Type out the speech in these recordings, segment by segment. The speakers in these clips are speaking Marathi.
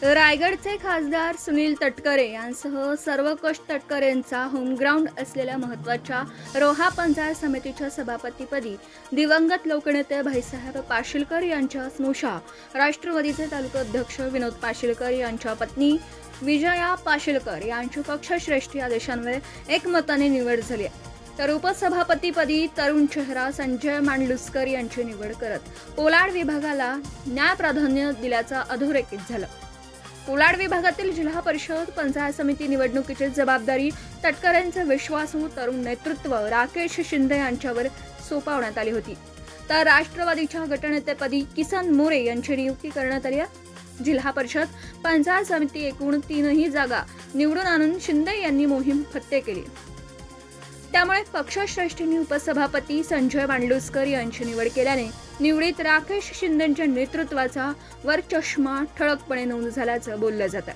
रायगडचे खासदार सुनील तटकरे यांसह सर्व कष्ट तटकरेंचा होमग्राऊंड असलेल्या महत्त्वाच्या रोहा पंचायत समितीच्या सभापतीपदी दिवंगत लोकनेते भाईसाहेब पाशीलकर यांच्या स्नुषा, राष्ट्रवादीचे तालुका अध्यक्ष विनोद पाशीलकर यांच्या पत्नी विजया पाशीलकर यांची पक्षश्रेष्ठी आदेशान्वये एकमताने निवड झाली आहे. तर उपसभापतीपदी तरुण चेहरा संजय मांडलुस्कर यांची निवड करत कोलाड विभागाला न्याय प्राधान्य दिल्याचा अधोरेखित झालं. कोलाड विभागातील जिल्हा परिषद पंचायत समिती निवडणुकीची जबाबदारी तटकरेंचे विश्वासू तरुण नेतृत्व राकेश शिंदे यांच्यावर सोपवण्यात आली होती. तर राष्ट्रवादीच्या गटनेतेपदी किसन मोरे यांची नियुक्ती करण्यात आली आहे. जिल्हा परिषद पंचायत समिती एकूण 3 जागा निवडून आणून शिंदे यांनी मोहीम फत्ते केली. त्यामुळे पक्षश्रेष्ठींनी उपसभापती संजय मांडलुस्कर यांची निवड केल्याने निवडीत राकेश शिंदेंच्या नेतृत्वाचा वरचष्मा ठळकपणे नोंद झाल्याचं बोललं जातं.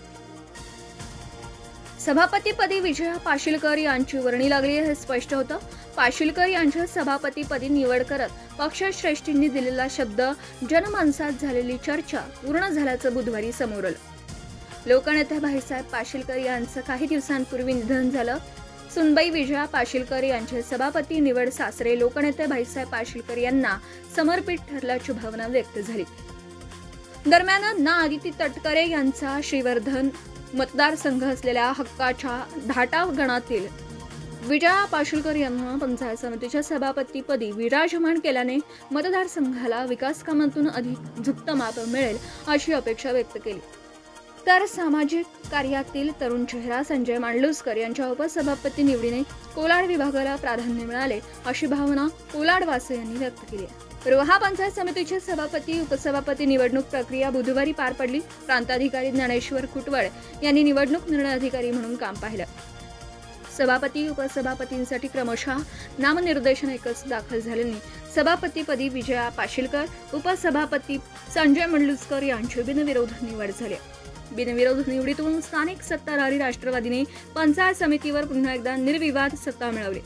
सभापतीपदी विजया पाशीलकर यांची वर्णी लागली हे स्पष्ट होतं. पाशीलकर यांच्या सभापतीपदी निवड करत पक्षश्रेष्ठींनी दिलेला शब्द जनमानसात झालेली चर्चा पूर्ण झाल्याचं बुधवारी समोर आलं. लोकनेते भाईसाहेब पाशीलकर यांचं काही दिवसांपूर्वी निधन झालं. सुनबाई विजया पाशीलकर यांचे सभापती निवड सासरे लोकनेते भाईसाहेब पाशीलकर यांना समर्पित ठरल्याची भावना व्यक्त झाली. दरम्यान ना आदिती तटकरे यांचा श्रीवर्धन मतदारसंघ असलेल्या हक्काच्या धाटाव गणातील विजया पाशीलकर यांना पंचायत समितीच्या सभापतीपदी विराजमान केल्याने मतदारसंघाला विकास कामातून अधिक झुकतं माप मिळेल अशी अपेक्षा व्यक्त केली. तर सामाजिक कार्यातील तरुण चेहरा संजय मांडलुस्कर यांच्या उपसभापती निवडीने कोलाड विभागाला प्राधान्य मिळाले अशी भावना कोलाडवासियांनी व्यक्त केली आहे. रोहा पंचायत समितीचे सभापती उपसभापती निवडणूक प्रक्रिया बुधवारी पार पडली. प्रांताधिकारी ज्ञानेश्वर कुटवळ यांनी निवडणूक निर्णय अधिकारी म्हणून काम पाहिलं. सभापती उपसभापतींसाठी क्रमशः नामनिर्देशन एकच दाखल झाल्याने सभापतीपदी विजया पाशीलकर, उपसभापती संजय मांडलुस्कर यांची बिनविरोध निवड झाली. बिनविरोध निवडीतून स्थानिक सत्ताधारी राष्ट्रवादीने पंचायत समितीवर पुन्हा एकदा निर्विवाद सत्ता मिळवली.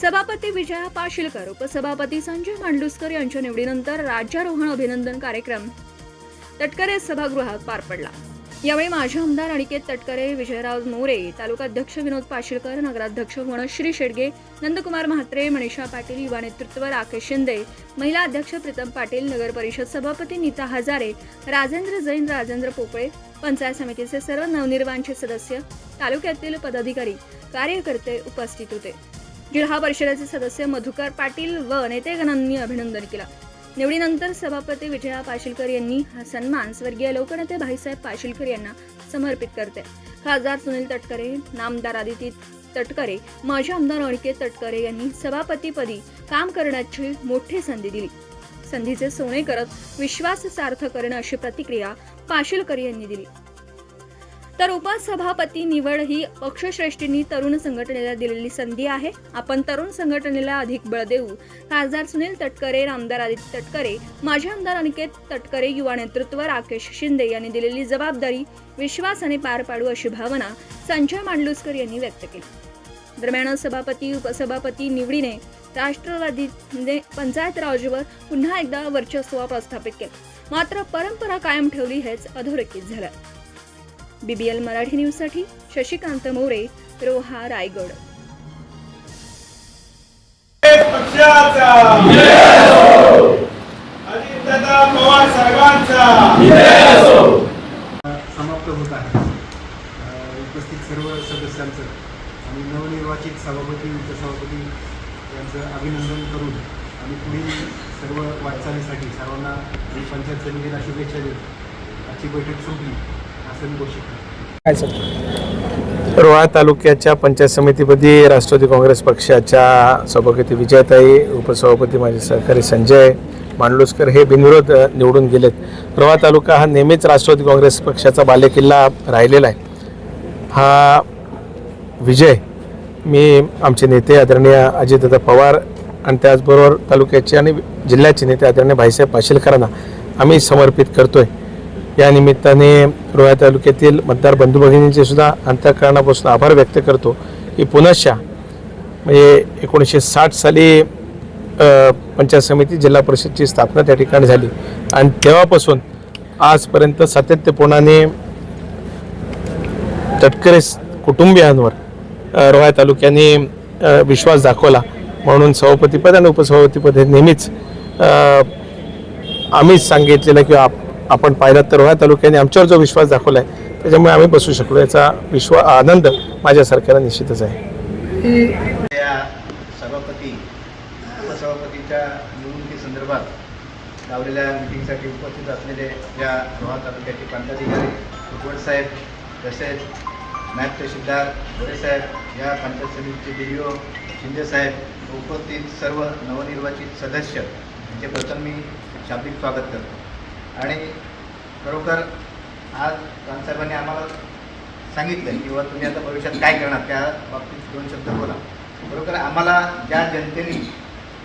सभापती विजया पाशीलकर, उपसभापती संजय मांडलुस्कर यांच्या निवडीनंतर राज्यारोहण अभिनंदन कार्यक्रम तटकरे सभागृहात पार पडला. यावेळी माजी आमदार अनिकेत तटकरे, विजयराव मोरे, तालुका अध्यक्ष विनोद पाशीलकर, नगराध्यक्ष वनश्री शेडगे, नंदकुमार म्हात्रे, मनीषा पाटील, युवा नेतृत्व राकेश शिंदे, महिला अध्यक्ष प्रीतम पाटील, नगर परिषद सभापती नीता हजारे, राजेंद्र जैन, राजेंद्र पोकळे, पंचायत समितीचे सर्व नवनिर्वाचित सदस्य, तालुक्यातील पदाधिकारी, कार्यकर्ते उपस्थित होते. जिल्हा परिषदेचे सदस्य मधुकर पाटील व नेतेगणांनी अभिनंदन केलं. निवडीनंतर सभापती विजया पाशीलकर यांनी हा सन्मान स्वर्गीय लोकनेते भाईसाहेब पाशीलकर यांना समर्पित करते. खासदार सुनील तटकरे, नामदार आदिती तटकरे, माजी आमदार अनिकेत तटकरे यांनी सभापतीपदी काम करण्याची मोठी संधी दिली. संधीचे सोने करत विश्वास सार्थ करणं अशी प्रतिक्रिया पाशीलकर यांनी दिली. तर उपसभापती निवड ही पक्षश्रेष्ठींनी तरुण संघटनेला दिलेली संधी आहे. आपण तरुण संघटनेला अधिक बळ देऊ. खासदार सुनील तटकरे, आमदार आदित्य तटकरे, माजी आमदार अनिकेत तटकरे, युवा नेतृत्व राकेश शिंदे यांनी दिलेली जबाबदारी विश्वासाने पार पाडू अशी भावना संजय मांडलुस्कर यांनी व्यक्त केली. दरम्यान सभापती उपसभापती निवडीने राष्ट्रवादीने पंचायत राजवर पुन्हा एकदा वर्चस्व प्रस्थापित केलं. मात्र परंपरा कायम ठेवली हेच अधोरेखित झालं. BBL मराठी न्यूजसाठी शशिकांत मोरे, रोहा, रायगड. समाप्त होत आहे. उपस्थित सर्व सदस्यांचं आणि नवनिर्वाचित सभापती उपसभापती यांचं अभिनंदन करून आणि पुढील सर्व वाटचालीसाठी सर्वांना पंचायत समितीला शुभेच्छा देत आजची बैठक संपली असं मी घोषित करतो. रोहा तालुक्याच्या पंचायत समितीपदी राष्ट्रवादी काँग्रेस पक्षाच्या सभापती विजयाताई, उपसभापती माझे सहकारी संजय मांडलुस्कर हे बिनविरोध निवडून गेलेत. रोहा तालुका हा नेहमीच राष्ट्रवादी काँग्रेस पक्षाचा बालेकिल्ला राहिलेला आहे. हा विजय मी आमचे नेते आदरणीय अजितदादा पवार आणि त्याचबरोबर तालुक्याचे आणि जिल्ह्याचे नेते आदरणीय भाईसाहेब पाशीलकरांना आम्ही समर्पित करतोय. या निमित्ताने रोहा तालुक्यातील मतदार बंधू भगिनींचे सुद्धा अंतःकरणापासून आभार व्यक्त करतो की पुनश्च म्हणजे 1960 साली पंचायत समिती जिल्हा परिषदची स्थापना त्या ठिकाणी झाली आणि तेव्हापासून आजपर्यंत सातत्यपूर्णाने तटकरे कुटुंबियांवर रोहा तालुक्याने विश्वास दाखवला. म्हणून सभापतीपद आणि उपसभापतीपद हे नेहमीच आम्हीच सांगितलेलं किंवा आपण पाहिलं तर रोहा तालुक्याने आमच्यावर जो विश्वास दाखवला आहे त्याच्यामुळे आम्ही बसू शकलो. याचा आनंद माझ्या सरकारला निश्चितच आहे. या सभापती उपसभापतीच्या निवडणुकीसंदर्भात लावलेल्या मिटिंगसाठी उपस्थित असलेले या रोहा तालुक्याचे प्रांताधिकारी कुटवड साहेब तसेच नायब तहसीलदार गोरे साहेब, या पंचायत समितीचे DDO शिंदे साहेब, उपस्थित सर्व नवनिर्वाचित सदस्य यांचे प्रथम मी शाब्दिक स्वागत करतो. आणि खरोखर आज रामसाहेबांनी आम्हाला सांगितलं किंवा तुम्ही आता भविष्यात काय करणार त्या बाबतीत 2 शब्द बोला. बरोबर, आम्हाला ज्या जनतेने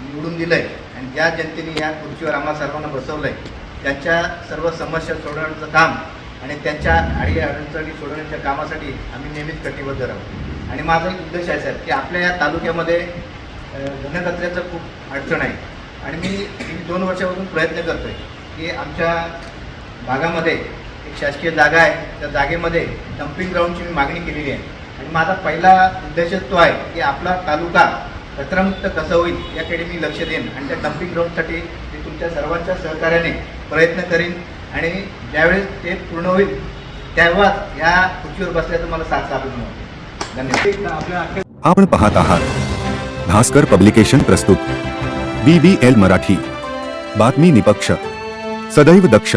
निवडून दिलं आहे आणि ज्या जनतेने या खुर्चीवर आम्हाला सर्वांना बसवलं आहे त्यांच्या सर्व समस्या सोडवण्याचं काम आणि त्यांच्या अडीअडचणी सोडवण्याच्या कामासाठी आम्ही नेहमीच कटिबद्ध राहू. आणि माझा एक उद्देश आहे साहेब की आपल्या या तालुक्यामध्ये घनकचऱ्याचं खूप अडचण आहे. आणि मी 2 वर्षापासून प्रयत्न करतो आहे की आमच्या भागामध्ये एक शासकीय जागा आहे, त्या जागेमध्ये डम्पिंग ग्राउंडची मी मागणी केलेली आहे. आणि माझा पहिला उद्देशच तो आहे की आपला तालुका कचरामुक्त कसं होईल याकडे मी लक्ष देईन आणि त्या डम्पिंग ग्राउंडसाठी मी तुमच्या सर्वांच्या सहकार्याने प्रयत्न करीन. आणि ज्यावेळेस ते पूर्ण होईल तेव्हा या खुर्चीवर बसल्याचं मला साथ सापडून होते. धन्यवाद. आपण पाहत आहात भास्कर पब्लिकेशन प्रस्तुत BBL मराठी, बातमी निपक्ष, सदैव दक्ष.